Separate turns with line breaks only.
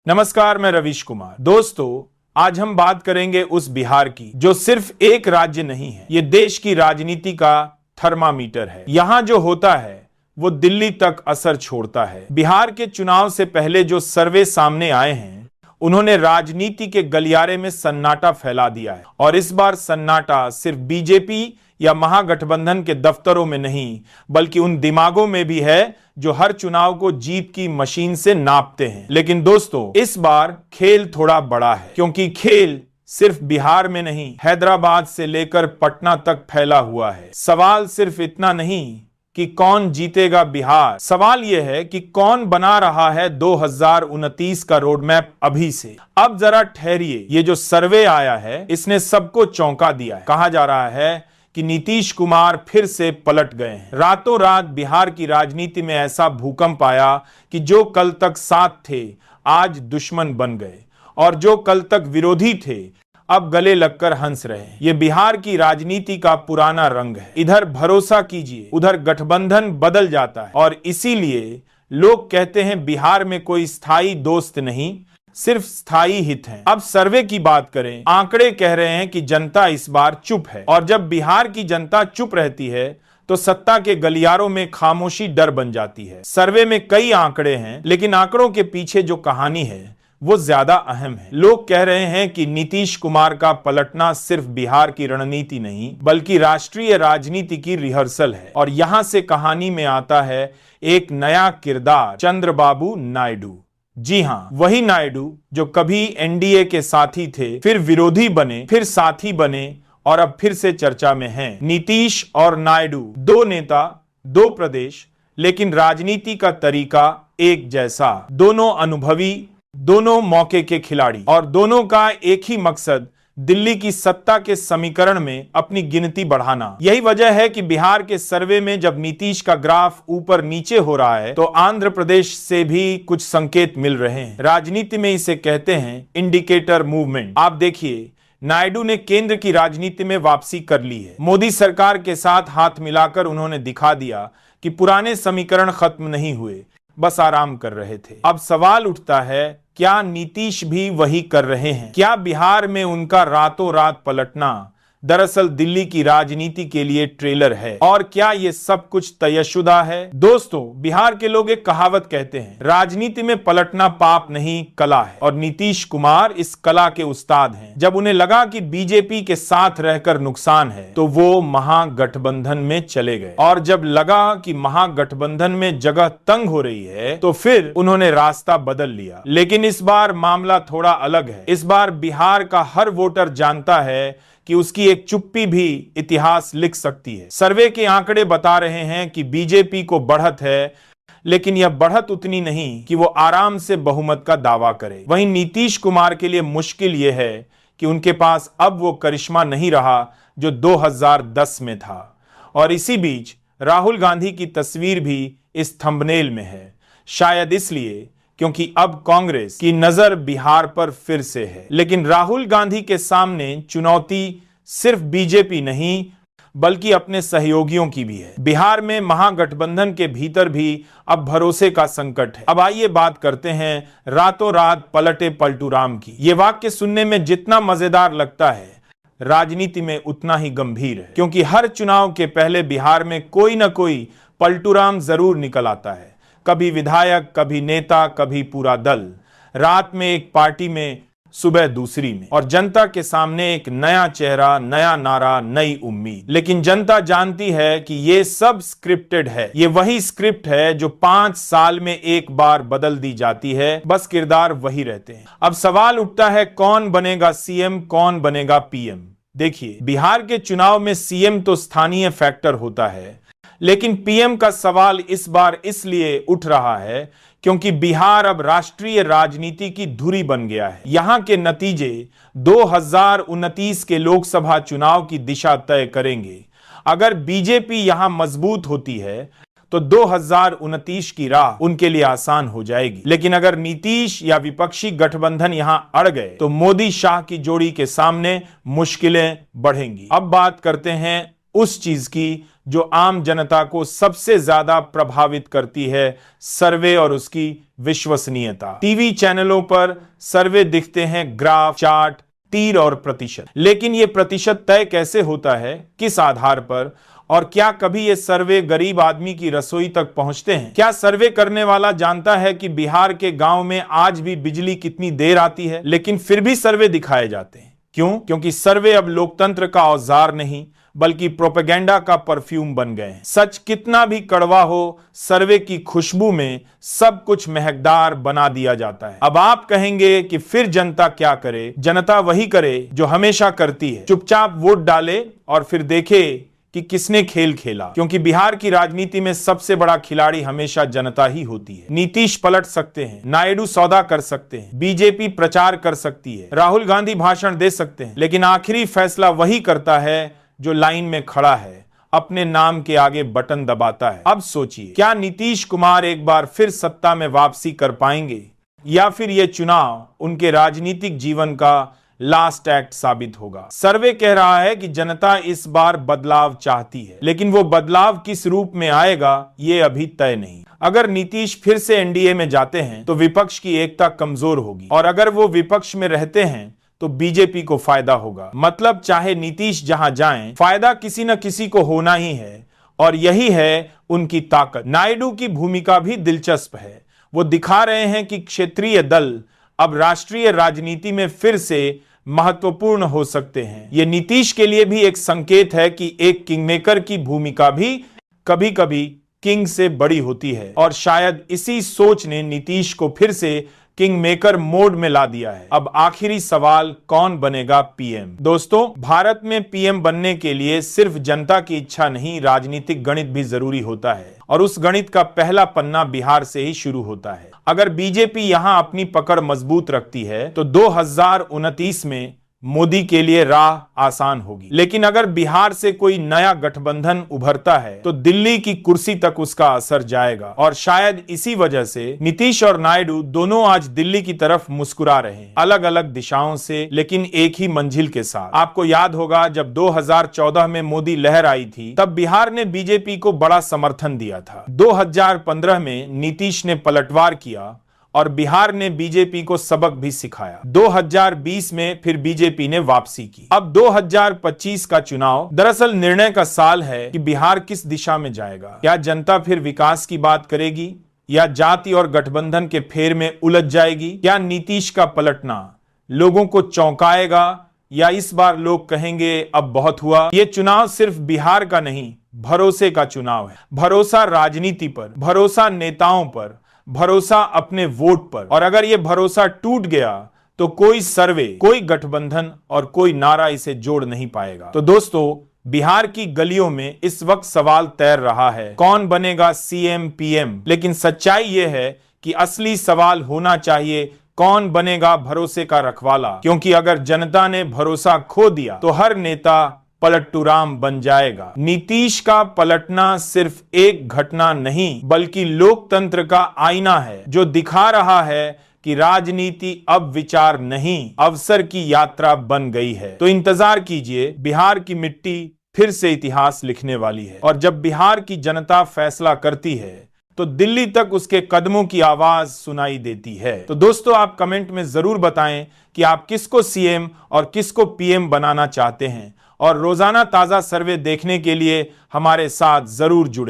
नमस्कार, मैं रवीश कुमार। दोस्तों, आज हम बात करेंगे उस बिहार की जो सिर्फ एक राज्य नहीं है, ये देश की राजनीति का थर्मामीटर है। यहां जो होता है वो दिल्ली तक असर छोड़ता है। बिहार के चुनाव से पहले जो सर्वे सामने आए हैं उन्होंने राजनीति के गलियारे में सन्नाटा फैला दिया है। और इस बार सन्नाटा सिर्फ बीजेपी या महागठबंधन के दफ्तरों में नहीं बल्कि उन दिमागों में भी है जो हर चुनाव को जीत की मशीन से नापते हैं। लेकिन दोस्तों, इस बार खेल थोड़ा बड़ा है, क्योंकि खेल सिर्फ बिहार में नहीं, हैदराबाद से लेकर पटना तक फैला हुआ है। सवाल सिर्फ इतना नहीं कि कौन जीतेगा बिहार, सवाल यह है कि कौन बना रहा है 2029 का रोड मैप अभी से। अब जरा ठहरिए, ये जो सर्वे आया है इसने सबको चौंका दिया है। कहा जा रहा है कि नीतीश कुमार फिर से पलट गए हैं। रातों रात बिहार की राजनीति में ऐसा भूकंप आया कि जो कल तक साथ थे आज दुश्मन बन गए, और जो कल तक विरोधी थे अब गले लगकर हंस रहे हैं। ये बिहार की राजनीति का पुराना रंग है। इधर भरोसा कीजिए, उधर गठबंधन बदल जाता है, और इसीलिए लोग कहते हैं बिहार में कोई स्थायी दोस्त नहीं, सिर्फ स्थायी हित हैं। अब सर्वे की बात करें, आंकड़े कह रहे हैं कि जनता इस बार चुप है, और जब बिहार की जनता चुप रहती है तो सत्ता के गलियारों में खामोशी डर बन जाती है। सर्वे में कई आंकड़े हैं, लेकिन आंकड़ों के पीछे जो कहानी है वो ज्यादा अहम है। लोग कह रहे हैं कि नीतीश कुमार का पलटना सिर्फ बिहार की रणनीति नहीं बल्कि राष्ट्रीय राजनीति की रिहर्सल है। और यहां से कहानी में आता है एक नया किरदार, चंद्रबाबू नायडू। जी हां, वही नायडू जो कभी एनडीए के साथी थे, फिर विरोधी बने, फिर साथी बने, और अब फिर से चर्चा में हैं। नीतीश और नायडू, दो नेता, दो प्रदेश, लेकिन राजनीति का तरीका एक जैसा। दोनों अनुभवी, दोनों मौके के खिलाड़ी, और दोनों का एक ही मकसद, दिल्ली की सत्ता के समीकरण में अपनी गिनती बढ़ाना। यही वजह है कि बिहार के सर्वे में जब नीतीश का ग्राफ ऊपर नीचे हो रहा है तो आंध्र प्रदेश से भी कुछ संकेत मिल रहे हैं। राजनीति में इसे कहते हैं इंडिकेटर मूवमेंट। आप देखिए, नायडू ने केंद्र की राजनीति में वापसी कर ली है। मोदी सरकार के साथ हाथ मिलाकर उन्होंने दिखा दिया कि पुराने समीकरण खत्म नहीं हुए, बस आराम कर रहे थे। अब सवाल उठता है, क्या नीतीश भी वही कर रहे हैं? क्या बिहार में उनका रातों रात पलटना दरअसल दिल्ली की राजनीति के लिए ट्रेलर है? और क्या ये सब कुछ तयशुदा है? दोस्तों, बिहार के लोग एक कहावत कहते हैं, राजनीति में पलटना पाप नहीं कला है, और नीतीश कुमार इस कला के उस्ताद हैं। जब उन्हें लगा कि बीजेपी के साथ रहकर नुकसान है तो वो महागठबंधन में चले गए, और जब लगा कि महागठबंधन में जगह तंग हो रही है तो फिर उन्होंने रास्ता बदल लिया। लेकिन इस बार मामला थोड़ा अलग है। इस बार बिहार का हर वोटर जानता है कि उसकी एक चुप्पी भी इतिहास लिख सकती है। सर्वे के आंकड़े बता रहे हैं कि बीजेपी को बढ़त है, लेकिन यह बढ़त उतनी नहीं कि वो आराम से बहुमत का दावा करे। वहीं नीतीश कुमार के लिए मुश्किल यह है कि उनके पास अब वो करिश्मा नहीं रहा जो 2010 में था। और इसी बीच राहुल गांधी की तस्वीर भी इस थंबनेल में है, शायद इसलिए क्योंकि अब कांग्रेस की नजर बिहार पर फिर से है। लेकिन राहुल गांधी के सामने चुनौती सिर्फ बीजेपी नहीं बल्कि अपने सहयोगियों की भी है। बिहार में महागठबंधन के भीतर भी अब भरोसे का संकट है। अब आइए बात करते हैं रातों रात पलटे पलटूराम की। ये वाक्य सुनने में जितना मजेदार लगता है, राजनीति में उतना ही गंभीर है, क्योंकि हर चुनाव के पहले बिहार में कोई ना कोई पलटूराम जरूर निकल आता है। कभी विधायक, कभी नेता, कभी पूरा दल। रात में एक पार्टी में, सुबह दूसरी में, और जनता के सामने एक नया चेहरा, नया नारा, नई उम्मीद। लेकिन जनता जानती है कि ये सब स्क्रिप्टेड है। ये वही स्क्रिप्ट है जो 5 साल में एक बार बदल दी जाती है, बस किरदार वही रहते हैं। अब सवाल उठता है, कौन बनेगा सीएम, कौन बनेगा पीएम? देखिए, बिहार के चुनाव में सीएम तो स्थानीय फैक्टर होता है, लेकिन पीएम का सवाल इस बार इसलिए उठ रहा है क्योंकि बिहार अब राष्ट्रीय राजनीति की धुरी बन गया है। यहां के नतीजे 2029 के लोकसभा चुनाव की दिशा तय करेंगे। अगर बीजेपी यहां मजबूत होती है तो 2029 की राह उनके लिए आसान हो जाएगी। लेकिन अगर नीतीश या विपक्षी गठबंधन यहां अड़ गए तो मोदी शाह की जोड़ी के सामने मुश्किलें बढ़ेंगी। अब बात करते हैं उस चीज की जो आम जनता को सबसे ज्यादा प्रभावित करती है, सर्वे और उसकी विश्वसनीयता। टीवी चैनलों पर सर्वे दिखते हैं, ग्राफ, चार्ट, तीर और प्रतिशत। लेकिन यह प्रतिशत तय कैसे होता है, किस आधार पर, और क्या कभी ये सर्वे गरीब आदमी की रसोई तक पहुंचते हैं? क्या सर्वे करने वाला जानता है कि बिहार के गांव में आज भी बिजली कितनी देर आती है? लेकिन फिर भी सर्वे दिखाए जाते हैं। क्यों? क्योंकि सर्वे अब लोकतंत्र का औजार नहीं बल्कि प्रोपेगेंडा का परफ्यूम बन गए हैं। सच कितना भी कड़वा हो, सर्वे की खुशबू में सब कुछ महकदार बना दिया जाता है। अब आप कहेंगे कि फिर जनता क्या करे? जनता वही करे जो हमेशा करती है, चुपचाप वोट डाले और फिर देखे कि किसने खेल खेला। क्योंकि बिहार की राजनीति में सबसे बड़ा खिलाड़ी हमेशा जनता ही होती है। नीतीश पलट सकते हैं, नायडू सौदा कर सकते हैं, बीजेपी प्रचार कर सकती है, राहुल गांधी भाषण दे सकते हैं, लेकिन आखिरी फैसला वही करता है जो लाइन में खड़ा है, अपने नाम के आगे बटन दबाता है। अब सोचिए, क्या नीतीश कुमार एक बार फिर सत्ता में वापसी कर पाएंगे, या फिर यह चुनाव उनके राजनीतिक जीवन का लास्ट एक्ट साबित होगा? सर्वे कह रहा है कि जनता इस बार बदलाव चाहती है, लेकिन वो बदलाव किस रूप में आएगा ये अभी तय नहीं। अगर नीतीश फिर से एनडीए में जाते हैं तो विपक्ष की एकता कमजोर होगी, और अगर वो विपक्ष में रहते हैं तो बीजेपी को फायदा होगा। मतलब चाहे नीतीश जहां जाएं, फायदा किसी न किसी को होना ही है, और यही है उनकी ताकत। नायडू की भूमिका भी दिलचस्प है। वो दिखा रहे हैं कि क्षेत्रीय दल अब राष्ट्रीय राजनीति में फिर से महत्वपूर्ण हो सकते हैं। यह नीतीश के लिए भी एक संकेत है कि एक किंगमेकर की भूमिका भी कभी कभी किंग से बड़ी होती है, और शायद इसी सोच ने नीतीश को फिर से किंग मेकर मोड में ला दिया है। अब आखिरी सवाल, कौन बनेगा पीएम? दोस्तों, भारत में पीएम बनने के लिए सिर्फ जनता की इच्छा नहीं, राजनीतिक गणित भी जरूरी होता है, और उस गणित का पहला पन्ना बिहार से ही शुरू होता है। अगर बीजेपी यहां अपनी पकड़ मजबूत रखती है तो 2029 में मोदी के लिए राह आसान होगी। लेकिन अगर बिहार से कोई नया गठबंधन उभरता है तो दिल्ली की कुर्सी तक उसका असर जाएगा, और शायद इसी वजह से नीतीश और नायडू दोनों आज दिल्ली की तरफ मुस्कुरा रहे हैं, अलग अलग दिशाओं से लेकिन एक ही मंजिल के साथ। आपको याद होगा जब 2014 में मोदी लहर आई थी, तब बिहार ने बीजेपी को बड़ा समर्थन दिया था। 2015 में नीतीश ने पलटवार किया और बिहार ने बीजेपी को सबक भी सिखाया। 2020 में फिर बीजेपी ने वापसी की। अब 2025 का चुनाव दरअसल निर्णय का साल है कि बिहार किस दिशा में जाएगा। क्या जनता फिर विकास की बात करेगी, या जाति और गठबंधन के फेर में उलझ जाएगी? क्या नीतीश का पलटना लोगों को चौंकाएगा, या इस बार लोग कहेंगे अब बहुत हुआ? ये चुनाव सिर्फ बिहार का नहीं, भरोसे का चुनाव है। भरोसा राजनीति पर, भरोसा नेताओं पर, भरोसा अपने वोट पर। और अगर यह भरोसा टूट गया तो कोई सर्वे, कोई गठबंधन और कोई नारा इसे जोड़ नहीं पाएगा। तो दोस्तों, बिहार की गलियों में इस वक्त सवाल तैर रहा है, कौन बनेगा सीएम पीएम? लेकिन सच्चाई यह है कि असली सवाल होना चाहिए, कौन बनेगा भरोसे का रखवाला? क्योंकि अगर जनता ने भरोसा खो दिया तो हर नेता पलटूराम बन जाएगा। नीतीश का पलटना सिर्फ एक घटना नहीं बल्कि लोकतंत्र का आईना है, जो दिखा रहा है कि राजनीति अब विचार नहीं, अवसर की यात्रा बन गई है। तो इंतजार कीजिए, बिहार की मिट्टी फिर से इतिहास लिखने वाली है, और जब बिहार की जनता फैसला करती है तो दिल्ली तक उसके कदमों की आवाज सुनाई देती है। तो दोस्तों, आप कमेंट में जरूर बताएं कि आप किसको सीएम और किसको पीएम बनाना चाहते हैं, और रोजाना ताजा सर्वे देखने के लिए हमारे साथ जरूर जुड़ें।